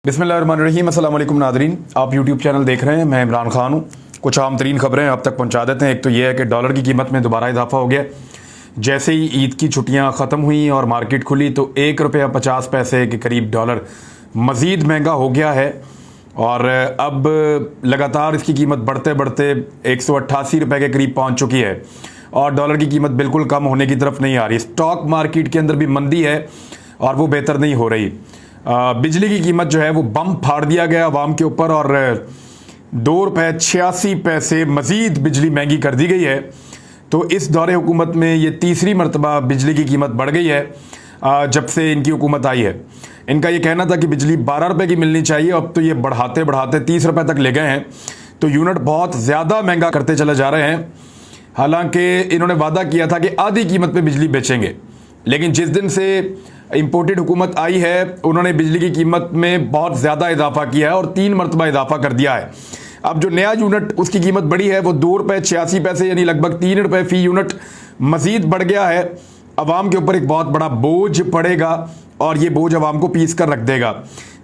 बिस्मिल्लाहिर्रहमानिर्रहीम। अस्सलाम वालेकुम नादरीन, आप यूट्यूब चैनल देख रहे हैं। मैं इमरान खान हूँ। कुछ आम तरीन खबरें अब तक पहुँचा देते हैं। एक तो ये है कि डॉलर की कीमत में दोबारा इजाफा हो गया। जैसे ही ईद की छुट्टियाँ ख़त्म हुई और मार्केट खुली तो ₹1.50 के करीब डॉलर मज़ीद महंगा हो गया है और अब लगातार इसकी कीमत बढ़ते बढ़ते ₹188 के करीब पहुँच चुकी है और डॉलर की कीमत बिल्कुल कम होने की तरफ नहीं आ रही। स्टॉक मार्केट के अंदर भी मंदी है और वो बेहतर नहीं हो रही। बिजली की कीमत जो है वो बम फाड़ दिया गया आवाम के ऊपर और ₹2.86 मज़ीद बिजली महंगी कर दी गई है। तो इस दौरे हुकूमत में ये तीसरी मरतबा बिजली की कीमत बढ़ गई है जब से इनकी हुकूमत आई है। इनका ये कहना था कि बिजली ₹12 की मिलनी चाहिए, अब तो ये बढ़ाते बढ़ाते ₹30 तक ले गए हैं। तो यूनिट बहुत ज़्यादा महंगा करते चले जा रहे हैं। हालांकि इन्होंने वादा किया था कि आधी कीमत पे बिजली बेचेंगे, लेकिन जिस दिन से इंपोर्टेड हुकूमत आई है उन्होंने बिजली की कीमत में बहुत ज़्यादा इजाफा किया है और 3 मरतबा इजाफा कर दिया है। अब जो नया यूनिट उसकी कीमत बढ़ी है वो ₹2.86 यानी लगभग ₹3 फी यूनिट मज़ीद बढ़ गया है। अवाम के ऊपर एक बहुत बड़ा बोझ पड़ेगा और ये बोझ अवाम को पीस कर रख देगा।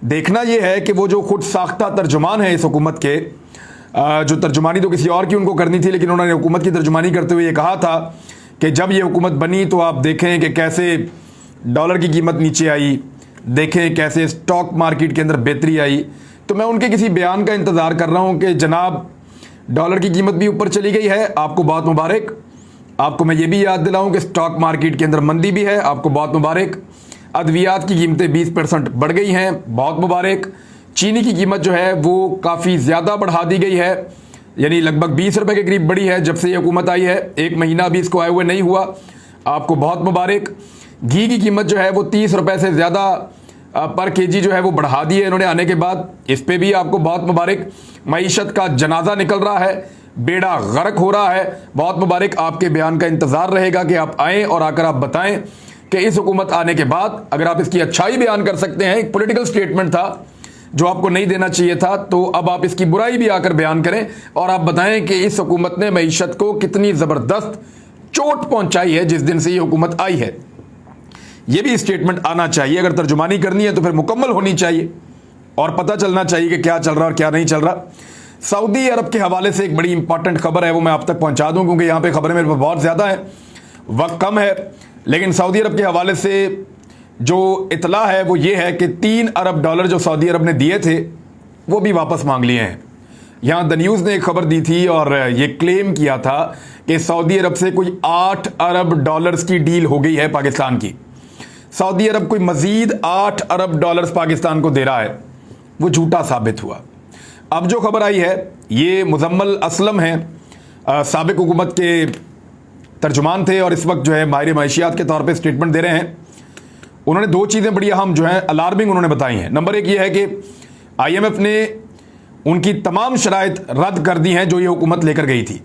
देखना ये है कि वो जो खुद साख्ता तर्जुमान है इस हुकूमत के, जो तर्जुमानी तो किसी और की उनको करनी थी, लेकिन उन्होंने हुकूमत की तर्जुमानी करते हुए ये कहा था कि जब ये हुकूमत बनी तो आप देखें कि कैसे डॉलर की कीमत नीचे आई, देखें कैसे स्टॉक मार्केट के अंदर बेहतरी आई। तो मैं उनके किसी बयान का इंतज़ार कर रहा हूं कि जनाब डॉलर की कीमत भी ऊपर चली गई है, आपको बहुत मुबारक। आपको मैं ये भी याद दिलाऊं कि स्टॉक मार्केट के अंदर मंदी भी है, आपको बहुत मुबारक। अद्वियात की कीमतें 20% बढ़ गई हैं, बहुत मुबारक। चीनी की कीमत जो है वो काफ़ी ज़्यादा बढ़ा दी गई है, यानी लगभग ₹20 के करीब बढ़ी है जब से ये हुकूमत आई है। 1 महीना भी इसको आए हुए नहीं हुआ, आपको बहुत मुबारक। घी की कीमत जो है वो ₹30 से ज़्यादा पर केजी जो है वो बढ़ा दी है इन्होंने आने के बाद, इस पे भी आपको बहुत मुबारक। मईशत का जनाजा निकल रहा है, बेड़ा गर्क हो रहा है, बहुत मुबारक। आपके बयान का इंतज़ार रहेगा कि आप आएँ और आकर आप बताएं कि इस हुकूमत आने के बाद अगर आप इसकी अच्छाई बयान कर सकते हैं। एक पॉलिटिकल स्टेटमेंट था जो आपको नहीं देना चाहिए था, तो अब आप इसकी बुराई भी आकर बयान करें और आप बताएं कि इस हुकूमत ने मईशत को कितनी ज़बरदस्त चोट पहुंचाई है जिस दिन से ये हुकूमत आई है। ये भी स्टेटमेंट आना चाहिए। अगर तर्जुमानी करनी है तो फिर मुकम्मल होनी चाहिए और पता चलना चाहिए कि क्या चल रहा और क्या नहीं चल रहा। सऊदी अरब के हवाले से एक बड़ी इंपॉर्टेंट खबर है, वो मैं आप तक पहुंचा दूं क्योंकि यहाँ पे खबरें मेरे पास बहुत ज़्यादा हैं, वक्त कम है। लेकिन सऊदी अरब के हवाले से जो इतला है वो ये है कि $3 अरब जो सऊदी अरब ने दिए थे वो भी वापस मांग लिए हैं। यहाँ द न्यूज़ ने एक खबर दी थी और ये क्लेम किया था कि सऊदी अरब से कोई $8 अरब की डील हो गई है पाकिस्तान की। सऊदी अरब कोई मज़ीद $8 अरब पाकिस्तान को दे रहा है, वो झूठा साबित हुआ। अब जो खबर आई है ये मुजम्मल असलम हैं, साबिक हुकूमत के तर्जुमान थे और इस वक्त जो है माहिर मईशियात के तौर पे स्टेटमेंट दे रहे हैं। उन्होंने 2 चीज़ें बड़ी अहम जो हैं अलार्मिंग उन्होंने बताई हैं। नंबर 1 ये है कि IMF ने उनकी तमाम शराइत रद्द कर दी हैं जो ये हुकूमत लेकर गई थी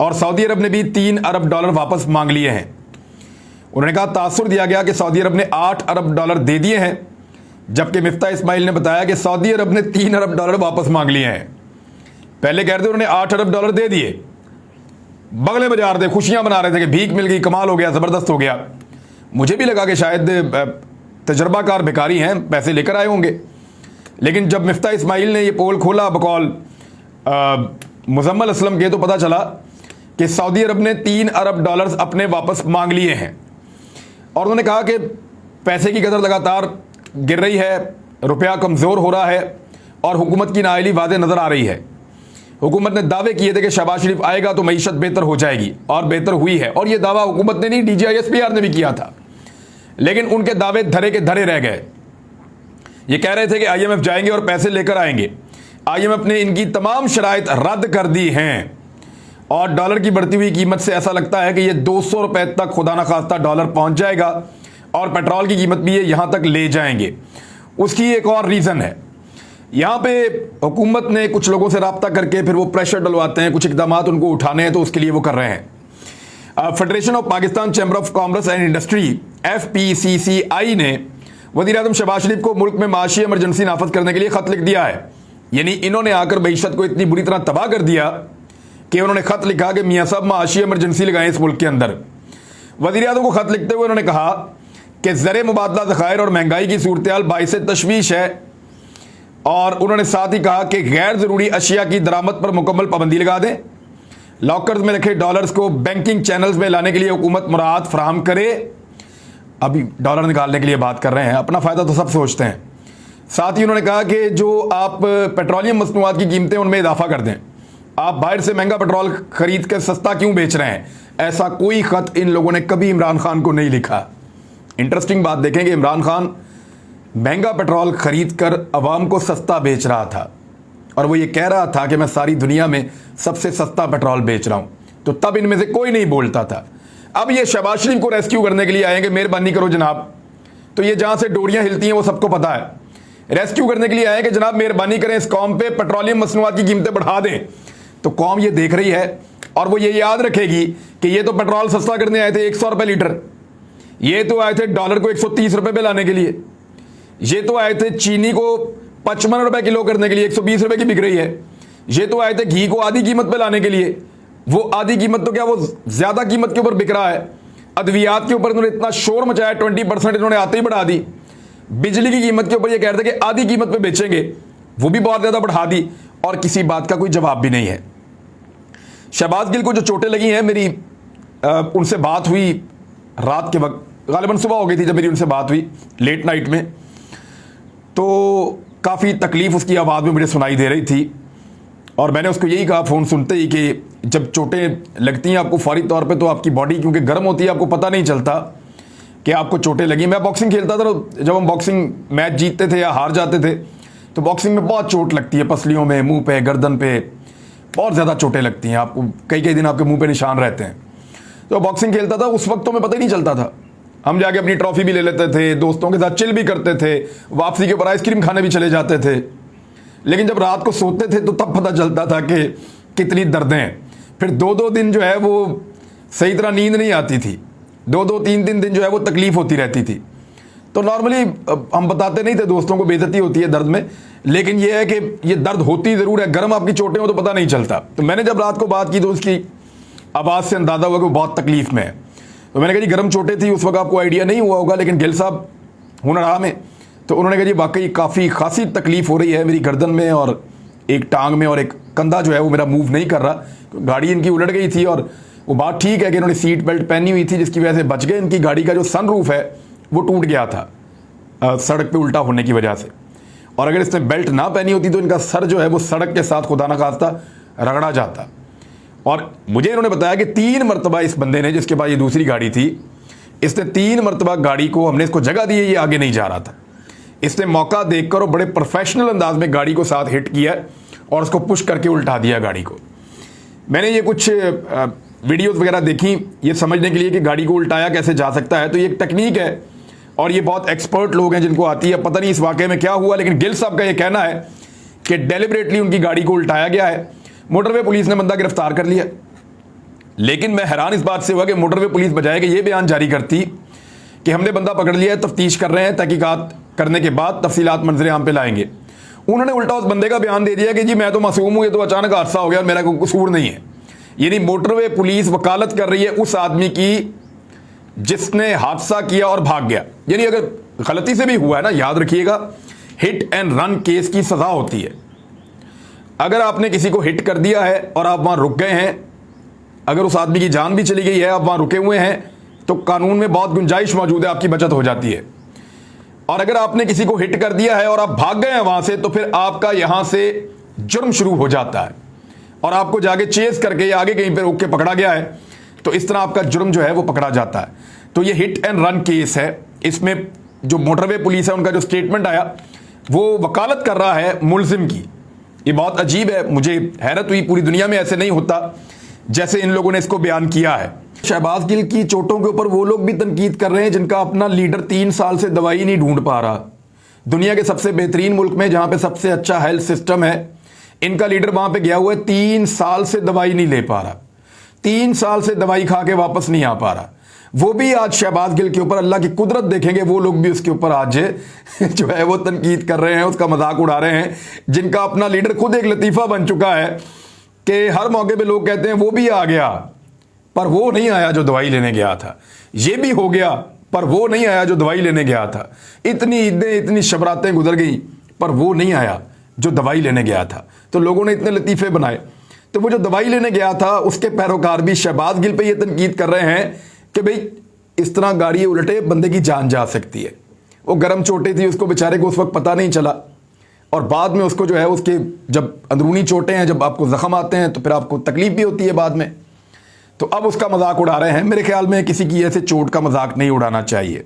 और सऊदी अरब ने भी $3 अरब वापस मांग लिए हैं। उन्होंने कहा तासुर दिया गया कि सऊदी अरब ने $8 अरब दे दिए हैं, जबकि मिफ्ता इस्माइल ने बताया कि सऊदी अरब ने $3 अरब वापस मांग लिए हैं। पहले कह रहे थे उन्होंने $8 दे दिए, बगले बजा रहे थे, खुशियां मना रहे थे कि भीख मिल गई, कमाल हो गया, ज़बरदस्त हो गया। मुझे भी लगा कि शायद तजर्बाकार भिखारी हैं, पैसे लेकर आए होंगे। लेकिन जब मिफ्ता इस्माइल ने ये पोल खोला बकौल मुजम्मल असलम के, तो पता चला कि सऊदी अरब ने $3 अरब अपने वापस मांग लिए हैं और उन्होंने कहा कि पैसे की कदर लगातार गिर रही है, रुपया कमज़ोर हो रहा है और हुकूमत की नाअहली वाज़ेह नज़र आ रही है। हुकूमत ने दावे किए थे कि शहबाज शरीफ आएगा तो मईशत बेहतर हो जाएगी और बेहतर हुई है, और ये दावा हुकूमत ने नहीं DGISPR ने भी किया था, लेकिन उनके दावे धरे के धरे रह गए। ये कह रहे थे कि IMF जाएंगे और पैसे लेकर आएंगे। IMF ने इनकी तमाम शराइत रद्द कर दी हैं और डॉलर की बढ़ती हुई कीमत से ऐसा लगता है कि ये ₹200 तक खुदा न खास्ता डॉलर पहुंच जाएगा और पेट्रोल की कीमत भी ये यहाँ तक ले जाएंगे। उसकी एक और रीज़न है, यहाँ पे हुकूमत ने कुछ लोगों से रब्ता करके फिर वो प्रेशर डलवाते हैं, कुछ इकदाम उनको उठाने हैं तो उसके लिए वो कर रहे हैं। Federation of Pakistan chamber of commerce and industry FPCCI ने वज़ीर-ए-आज़म शहबाज शरीफ को मुल्क में माशी इमरजेंसी नाफज करने के लिए ख़त लिख दिया है। यानी इन्होंने आकर मईशत को इतनी बुरी तरह तबाह कर दिया कि उन्होंने ख़त लिखा कि मियाँ साहब माशी इमरजेंसी लगाएं इस मुल्क के अंदर। वज़ीर-ए-आज़म को ख़त लिखते हुए उन्होंने कहा कि ज़र मुबादला ज़खायर और महंगाई की सूरत हाल बाइस तशवीश है। और उन्होंने साथ ही कहा कि गैर जरूरी अशिया की दरामद पर मुकम्मल पाबंदी लगा दें। लॉकर्स में रखे डॉलर्स को बैंकिंग चैनल्स में लाने के लिए हुकूमत मुराद फराहम करे। अभी डॉलर निकालने के लिए बात कर रहे हैं, अपना फ़ायदा तो सब सोचते हैं। साथ ही उन्होंने कहा कि जो आप पेट्रोलियम मसनूआत की कीमतें उनमें इजाफा कर दें। आप बाहर से महंगा पेट्रोल खरीद कर सस्ता क्यों बेच रहे हैं? ऐसा कोई ख़त इन लोगों ने कभी इमरान खान को नहीं लिखा। इंटरेस्टिंग बात देखेंगे, इमरान खान महंगा पेट्रोल खरीद कर अवाम को सस्ता बेच रहा था और वो ये कह रहा था कि मैं सारी दुनिया में सबसे सस्ता पेट्रोल बेच रहा हूं, तो तब इनमें से कोई नहीं बोलता था। अब ये शहबाज शरीफ को रेस्क्यू करने के लिए आएंगे, मेहरबानी करो जनाब। तो ये जहां से डोरियां हिलती हैं वो सबको पता है। रेस्क्यू करने के लिए आए कि जनाब मेहरबानी करें, इस कौम पे पेट्रोलियम मसनूआत की कीमतें बढ़ा दें। तो कौम ये देख रही है और वो ये याद रखेगी कि ये तो पेट्रोल सस्ता करने आए थे 100 रुपये लीटर, ये तो आए थे डॉलर को 130 रुपये पे लाने के लिए, ये तो आए थे चीनी को 55 रुपये किलो करने के लिए, 120 रुपये की बिक रही है, ये तो आए थे घी को आधी कीमत पे लाने के लिए। वो आधी कीमत तो क्या, वो ज्यादा कीमत के ऊपर बिक रहा है। अद्वियात के ऊपर इन्होंने इतना शोर मचाया, 20% इन्होंने आते ही बढ़ा दी। बिजली की कीमत के ऊपर ये कह रहे थे कि आधी कीमत पे बेचेंगे, वो भी बहुत ज्यादा बढ़ा दी और किसी बात का कोई जवाब भी नहीं है। शहबाज गिल को जो चोटें लगी हैं, मेरी उनसे बात हुई रात के वक्त, गालिबन सुबह हो गई थी जब मेरी उनसे बात हुई लेट नाइट में, तो काफ़ी तकलीफ उसकी आवाज़ में मुझे सुनाई दे रही थी और मैंने उसको यही कहा फ़ोन सुनते ही कि जब चोटें लगती हैं आपको फौरी तौर पे, तो आपकी बॉडी क्योंकि गर्म होती है, आपको पता नहीं चलता कि आपको चोटें लगी। मैं बॉक्सिंग खेलता था, तो जब हम बॉक्सिंग मैच जीतते थे या हार जाते थे तो बॉक्सिंग में बहुत चोट लगती है, पसलियों में, मुंह पे, गर्दन पे बहुत ज़्यादा चोटें लगती हैं आपको, कई कई दिन आपके मुंह पे निशान रहते हैं। तो बॉक्सिंग खेलता था, उस वक्त तो मैं पता ही नहीं चलता था। हम जाके अपनी ट्रॉफी भी ले लेते थे, दोस्तों के साथ चिल भी करते थे, वापसी के ऊपर आइसक्रीम खाने भी चले जाते थे। लेकिन जब रात को सोते थे तो तब पता चलता था कि कितनी दर्दें हैं। फिर 2-2 दिन जो है वो सही तरह नींद नहीं आती थी, 2-2, 3-3 दिन जो है वो तकलीफ होती रहती थी। तो नॉर्मली हम बताते नहीं थे दोस्तों को, बेइज्जती होती है दर्द में, लेकिन ये है कि ये दर्द होती ज़रूर है। गर्म आपकी चोटें हो तो पता नहीं चलता। तो मैंने जब रात को बात की तो उसकी आवाज़ से अंदाज़ा हुआ कि वो बहुत तकलीफ में है। तो मैंने कहा जी गर्म चोटें थी, उस वक्त आपको आइडिया नहीं हुआ होगा, लेकिन गिल साहब हुनर रहा में। तो उन्होंने कहा जी वाकई काफ़ी खासी तकलीफ हो रही है मेरी गर्दन में और एक टांग में, और एक कंधा जो है वो मेरा मूव नहीं कर रहा। गाड़ी इनकी उलट गई थी और वो बात ठीक है कि इन्होंने सीट बेल्ट पहनी हुई थी जिसकी वजह से बच गए। इनकी गाड़ी का जो सनरूफ है वो टूट गया था सड़क पे उल्टा होने की वजह से, और अगर इसने बेल्ट ना पहनी होती तो इनका सर जो है वो सड़क के साथ खुदा न खास्ता रगड़ा जाता। और मुझे इन्होंने बताया कि 3 मरतबा इस बंदे ने, जिसके पास ये दूसरी गाड़ी थी, इसने 3 मरतबा गाड़ी को, हमने इसको जगह दी है, ये आगे नहीं जा रहा था, इसने मौका देखकर और बड़े प्रोफेशनल अंदाज में गाड़ी को साथ हिट किया और उसको पुश करके उल्टा दिया गाड़ी को। मैंने ये कुछ वीडियोस वगैरह देखी ये समझने के लिए कि गाड़ी को उल्टाया कैसे जा सकता है। तो ये एक टेक्निक है और ये बहुत एक्सपर्ट लोग हैं जिनको आती है। पता नहीं इस वाकये में क्या हुआ, लेकिन गिल साहब का ये कहना है कि डेलिबरेटली उनकी गाड़ी को उल्टाया गया है। मोटरवे पुलिस ने बंदा गिरफ्तार कर लिया, लेकिन मैं हैरान इस बात से हुआ कि मोटरवे पुलिस बजाय कि ये बयान जारी करती कि हमने बंदा पकड़ लिया है, तफ्तीश कर रहे हैं, तहकीकात करने के बाद तफसीलात मंजरे आम पे लाएंगे, उन्होंने उल्टा उस बंदे का बयान दे दिया कि जी मैं तो मासूम हूं, ये तो अचानक हादसा हो गया और मेरा कोई कसूर नहीं है। यानी मोटरवे पुलिस वकालत कर रही है उस आदमी की जिसने हादसा किया और भाग गया। यानी अगर गलती से भी हुआ है ना, याद रखिएगा, हिट एंड रन केस की सजा होती है। अगर आपने किसी को हिट कर दिया है और आप वहां रुक गए हैं, अगर उस आदमी की जान भी चली गई है, आप वहां रुके हुए हैं, तो कानून में बहुत गुंजाइश मौजूद है, आपकी बचत हो जाती है। और अगर आपने किसी को हिट कर दिया है और आप भाग गए हैं वहां से, तो फिर आपका यहां से जुर्म शुरू हो जाता है और आपको जाके चेस करके या आगे कहीं पे रोक के पकड़ा गया है, तो इस तरह आपका जुर्म जो है वो पकड़ा जाता है। तो ये हिट एंड रन केस है। इसमें जो मोटरवे पुलिस है उनका जो स्टेटमेंट आया वो वकालत कर रहा है मुलजिम की। ये बहुत अजीब है, मुझे हैरत हुई, पूरी दुनिया में ऐसे नहीं होता जैसे इन लोगों ने इसको बयान किया है। शहबाज गिल की चोटों के ऊपर वो लोग भी तनकीद कर रहे हैं जिनका अपना लीडर 3 साल से दवाई नहीं ढूंढ पा रहा। दुनिया के सबसे बेहतरीन मुल्क में जहां पे सबसे अच्छा हेल्थ सिस्टम है, इनका लीडर वहां पे गया हुआ है, 3 साल से दवाई नहीं ले पा रहा, 3 साल से दवाई खा के वापस नहीं आ पा रहा। वो भी आज शहबाज गिल के ऊपर, अल्लाह की कुदरत देखेंगे, वो लोग भी उसके ऊपर आज जो है वो तनकीद कर रहे हैं, उसका मजाक उड़ा रहे हैं, जिनका अपना लीडर खुद एक लतीफ़ा बन चुका है कि हर मौके पे लोग कहते हैं वो भी आ गया पर वो नहीं आया जो दवाई लेने गया था, ये भी हो गया पर वो नहीं आया जो दवाई लेने गया था, इतनी ईदें, इतनी शबरातें गुजर गई पर वो नहीं आया जो दवाई लेने गया था। तो लोगों ने इतने लतीफ़े बनाए, तो वो जो दवाई लेने गया था उसके पैरोकार भी शहबाज गिल पे ये तनकीद कर रहे हैं कि भाई इस तरह गाड़ी उलटे बंदे की जान जा सकती है। वो गर्म चोटें थी, उसको बेचारे को उस वक्त पता नहीं चला, और बाद में उसको जो है उसके जब अंदरूनी चोटें हैं, जब आपको ज़ख्म आते हैं तो फिर आपको तकलीफ भी होती है बाद में। तो अब उसका मजाक उड़ा रहे हैं। मेरे ख्याल में किसी की ऐसे चोट का मजाक नहीं उड़ाना चाहिए।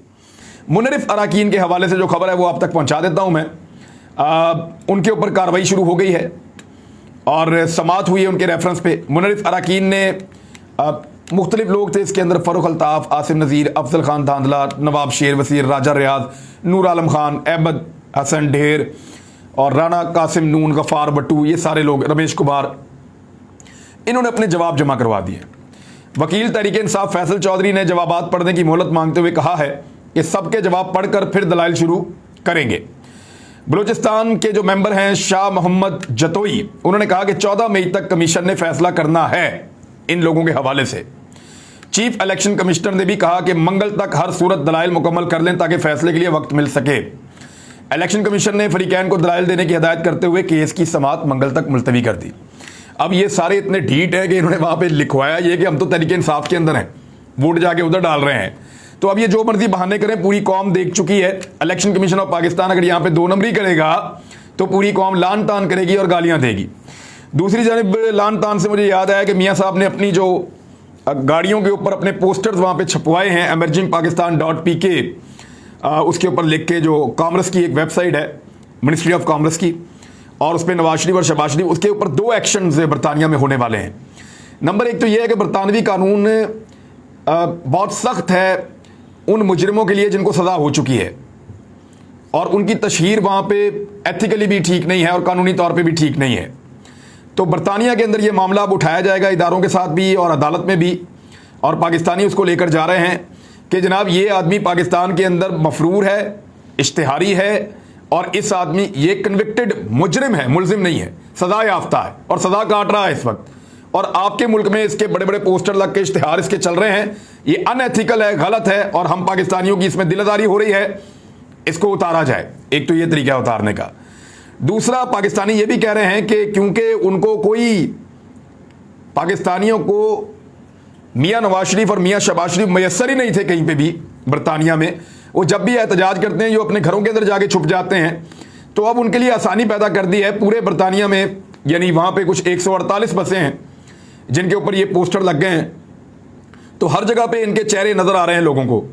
मुनरिफ अराकीन के हवाले से जो खबर है वो आप तक पहुंचा देता हूं मैं। उनके ऊपर कार्रवाई शुरू हो गई है और समाअत हुई है उनके रेफरेंस पे। मुनरिफ अराकीन ने मुख्तलिफ लोग थे इसके अंदर, फ़ारूक अल्ताफ़, आसिम नज़ीर, अफजल खान धांधला, नवाब शेर वसीर, राजा रियाज, नूर आलम खान, अहमद हसन ढेर और राना कासिम नून, गफ़ार भट्टू, ये सारे लोग, रमेश कुमार, इन्होंने अपने जवाब जमा करवा दिए। वकील तहरीक इंसाफ फैसल चौधरी ने जवाबात पढ़ने की मोहलत मांगते हुए कहा है कि सबके जवाब पढ़कर फिर दलाइल शुरू करेंगे। बलूचिस्तान के जो मेंबर हैं शाह मोहम्मद जतोई, उन्होंने कहा कि 14 मई तक कमीशन ने फैसला करना है इन लोगों के हवाले से। चीफ इलेक्शन कमिश्नर ने भी कहा कि मंगल तक हर सूरत दलाइल मुकम्मल कर लें ताकि फैसले के लिए वक्त मिल सके। इलेक्शन कमीशन ने फरीकैन को दलाइल देने की हिदायत करते हुए केस की समाअत मंगल तक मुलतवी कर दी। अब ये सारे इतने ढीठ है कि इन्होंने वहां पे लिखवाया ये कि हम तो तहरीक इंसाफ के अंदर हैं, वोट जाके उधर डाल रहे हैं। तो अब ये जो मर्जी बहाने करें, पूरी कौम देख चुकी है। इलेक्शन कमीशन ऑफ पाकिस्तान अगर यहाँ पे 2 नंबरी करेगा तो पूरी कौम लान तान करेगी और गालियां देगी। दूसरी जानिब लान तान से मुझे याद आया कि मियाँ साहब ने अपनी जो गाड़ियों के ऊपर अपने पोस्टर्स वहाँ पे छपवाए हैं, emergingpakistan.pk, उसके ऊपर लिख के, जो कॉमर्स की एक वेबसाइट है मिनिस्ट्री ऑफ कॉमर्स की, और उस पर नवाज शरीफ और शहबाज शरीफ, उसके ऊपर 2 एक्शंस बरतानिया में होने वाले हैं। नंबर 1 तो यह है कि बरतानवी कानून बहुत सख्त है उन मुजरिमों के लिए जिनको सज़ा हो चुकी है, और उनकी तशहीर वहाँ पे एथिकली भी ठीक नहीं है और कानूनी तौर पे भी ठीक नहीं है। तो बरतानिया के अंदर ये मामला अब उठाया जाएगा इदारों के साथ भी और अदालत में भी, और पाकिस्तानी उसको लेकर जा रहे हैं कि जनाब ये आदमी पाकिस्तान के अंदर मफरूर है, इश्तिहारी है, और इस आदमी ये कन्विक्टेड मुजरिम है, मुलजिम नहीं है, सज़ा याफ्ता है और सज़ा काट रहा है इस वक्त। और आपके मुल्क में इसके बड़े बड़े पोस्टर लग के इश्तिहार इसके चल रहे हैं, ये अनएथिकल है, गलत है, और हम पाकिस्तानियों की इसमें दिलदारी हो रही है, इसको उतारा जाए। एक तो ये तरीका है उतारने का। दूसरा, पाकिस्तानी ये भी कह रहे हैं कि क्योंकि उनको कोई, पाकिस्तानियों को मियाँ नवाज शरीफ और मियाँ शहबाज शरीफ मैसर ही नहीं थे कहीं पे भी बरतानिया में, वो जब भी एहतजाज करते हैं जो अपने घरों के अंदर जाके छुप जाते हैं, तो अब उनके लिए आसानी पैदा कर दी है पूरे बरतानिया में। यानी वहाँ पे कुछ 148 बसें हैं जिनके ऊपर ये पोस्टर लग गए हैं, तो हर जगह पे इनके चेहरे नजर आ रहे हैं लोगों को।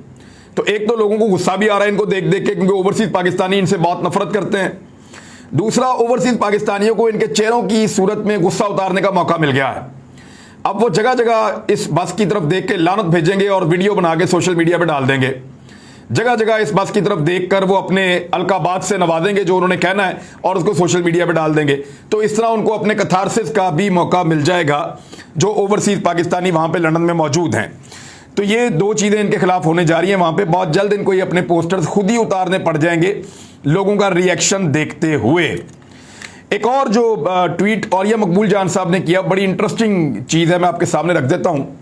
तो एक तो लोगों को गुस्सा भी आ रहा है इनको देख देख के, क्योंकि ओवरसीज पाकिस्तानी इनसे बहुत नफरत करते हैं। दूसरा, ओवरसीज पाकिस्तानियों को इनके चेहरों की सूरत में गुस्सा उतारने का मौका मिल गया है। अब वो जगह जगह इस बस की तरफ देख के लानत भेजेंगे और वीडियो बना के सोशल मीडिया पे डाल देंगे। जगह जगह इस बस की तरफ देखकर वो अपने अलकाबात से नवाजेंगे जो उन्होंने कहना है और उसको सोशल मीडिया पे डाल देंगे। तो इस तरह उनको अपने कथारसिस का भी मौका मिल जाएगा जो ओवरसीज पाकिस्तानी वहाँ पे लंदन में मौजूद हैं। तो ये 2 चीज़ें इनके खिलाफ होने जा रही हैं वहाँ पे। बहुत जल्द इनको ये अपने पोस्टर्स खुद ही उतारने पड़ जाएंगे लोगों का रिएक्शन देखते हुए। एक और जो ट्वीट औरिया मकबूल जान साहब ने किया, बड़ी इंटरेस्टिंग चीज़ है, मैं आपके सामने रख देता हूँ।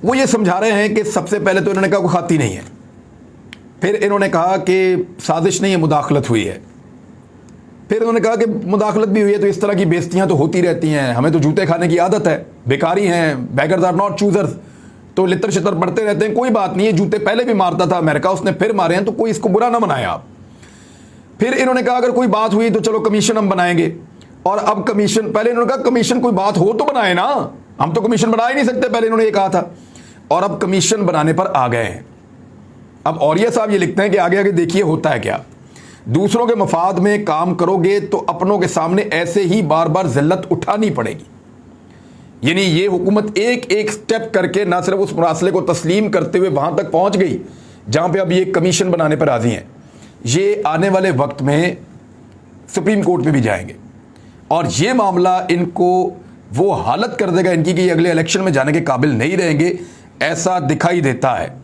वो ये समझा रहे हैं कि सबसे पहले तो इन्होंने कहा कोई खाती नहीं है, फिर इन्होंने कहा कि साजिश नहीं है, मुदाखलत हुई है, फिर उन्होंने कहा कि मुदाखलत भी हुई है तो इस तरह की बेइज्जतियां तो होती रहती हैं, हमें तो जूते खाने की आदत है, बेकारी हैं, बैगर्स आर नॉट चूजर्स, तो लितर शितर पड़ते रहते हैं, कोई बात नहीं है, जूते पहले भी मारता था अमेरिका, उसने फिर मारे हैं, तो कोई इसको बुरा ना बनाए आप। फिर इन्होंने कहा अगर कोई बात हुई तो चलो कमीशन हम बनाएंगे, और अब कमीशन, पहले इन्होंने कहा कमीशन कोई बात हो तो बनाए ना, हम तो कमीशन बना ही नहीं सकते, पहले इन्होंने ये कहा था, और अब कमीशन बनाने पर आ गए हैं। अब औरिया साहब ये लिखते हैं कि आगे आगे देखिए होता है क्या, दूसरों के मफाद में काम करोगे तो अपनों के सामने ऐसे ही बार बार जिल्लत उठानी पड़ेगी। यानी ये हुकूमत एक एक स्टेप करके ना सिर्फ उस मरासले को तस्लीम करते हुए वहां तक पहुंच गई जहां पे अब ये कमीशन बनाने पर राजी हैं। ये आने वाले वक्त में सुप्रीम कोर्ट में भी जाएंगे और ये मामला इनको वो हालत कर देगा इनकी कि ये अगले इलेक्शन में जाने के काबिल नहीं रहेंगे, ऐसा दिखाई देता है।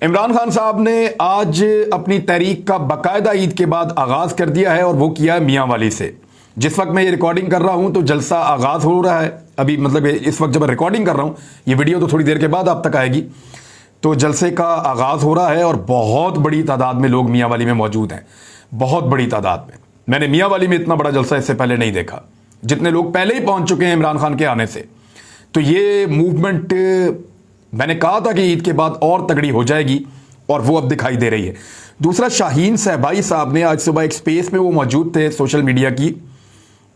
इमरान खान साहब ने आज अपनी तहरीक का बाकायदा ईद के बाद आगाज़ कर दिया है और वो किया है मियाँ वाली से। जिस वक्त मैं ये रिकॉर्डिंग कर रहा हूँ तो जलसा आगाज़ हो रहा है अभी, मतलब इस वक्त जब मैं रिकॉर्डिंग कर रहा हूँ, ये वीडियो तो थोड़ी देर के बाद आप तक आएगी, तो जलसे का आगाज़ हो रहा है और बहुत बड़ी तादाद में लोग मियाँ वाली में मौजूद हैं, बहुत बड़ी तादाद में। मैंने मियाँ वाली में इतना बड़ा जलसा इससे पहले नहीं देखा, जितने लोग पहले ही पहुंच चुके हैं इमरान खान के आने से। तो ये मूवमेंट मैंने कहा था कि ईद के बाद और तगड़ी हो जाएगी और वो अब दिखाई दे रही है। दूसरा, शाहीन सहबाई साहब ने आज सुबह एक स्पेस में वो मौजूद थे सोशल मीडिया की,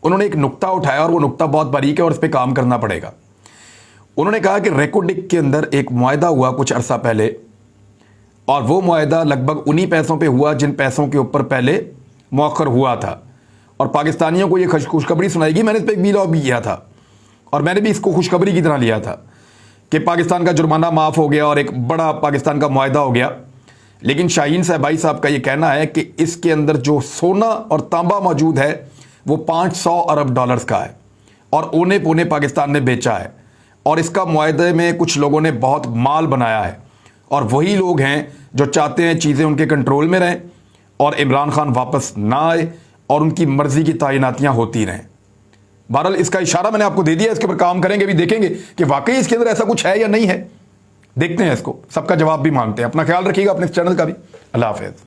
उन्होंने एक नुक्ता उठाया और वो नुक्ता बहुत बारीक है और उस पर काम करना पड़ेगा। उन्होंने कहा कि रेकोडिक के अंदर एक मुआहदा हुआ कुछ अरसा पहले और वो मुआहदा लगभग उन्हीं पैसों पे हुआ जिन पैसों के ऊपर पहले मौखर हुआ था और पाकिस्तानियों को ये खुशखबरी सुनाएगी। मैंने इस पर एक वीलॉग भी किया था और मैंने भी इसको खुशखबरी की तरह लिया था कि पाकिस्तान का जुर्माना माफ़ हो गया और एक बड़ा पाकिस्तान का मुआहदा हो गया। लेकिन शाहीन सहबाई साहब का ये कहना है कि इसके अंदर जो सोना और तांबा मौजूद है वो 500 अरब डॉलर्स का है और ओने पोने पाकिस्तान ने बेचा है और इसका मुआहदे में कुछ लोगों ने बहुत माल बनाया है और वही लोग हैं जो चाहते हैं चीज़ें उनके कंट्रोल में रहें और इमरान खान वापस ना आए और उनकी मर्जी की तैनातियां होती रहें। बहरहाल इसका इशारा मैंने आपको दे दिया, इसके ऊपर काम करेंगे, भी देखेंगे कि वाकई इसके अंदर ऐसा कुछ है या नहीं है। देखते हैं, इसको सबका जवाब भी मांगते हैं। अपना ख्याल रखिएगा, अपने चैनल का भी। अल्लाह हाफिज़।